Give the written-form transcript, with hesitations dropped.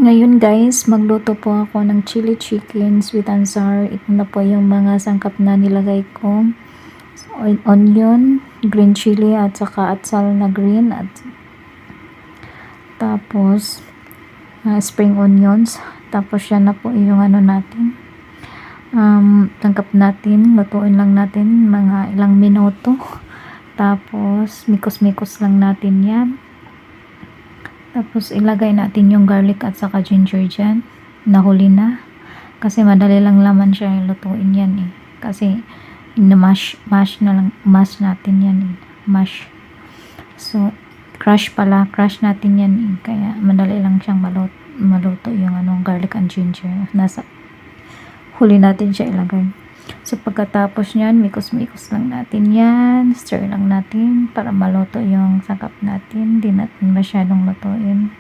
Ngayon guys, magluto po ako ng chili chicken, sweet and sour. Ito na po yung mga sangkap na nilagay ko. Onion, green chili at saka atsal na green at tapos spring onions. Tapos yan na po yung ano natin. Tangkap natin, lutuin lang natin mga ilang minuto. Tapos mikos-mikos lang natin yan. Tapos ilagay natin yung garlic at saka ginger dyan. Nahuli na. Kasi madali lang laman siya lutuin yan eh. Kasi mash natin yan eh. Mash. So, crush natin yan eh. Kaya madali lang siyang maluto yung garlic and ginger. Nasa huli natin siya ilagay. So, pagkatapos nyan, mikos-mikos lang natin yan. Stir lang natin para maluto yung sangkap natin. Hindi natin masyadong lutuin.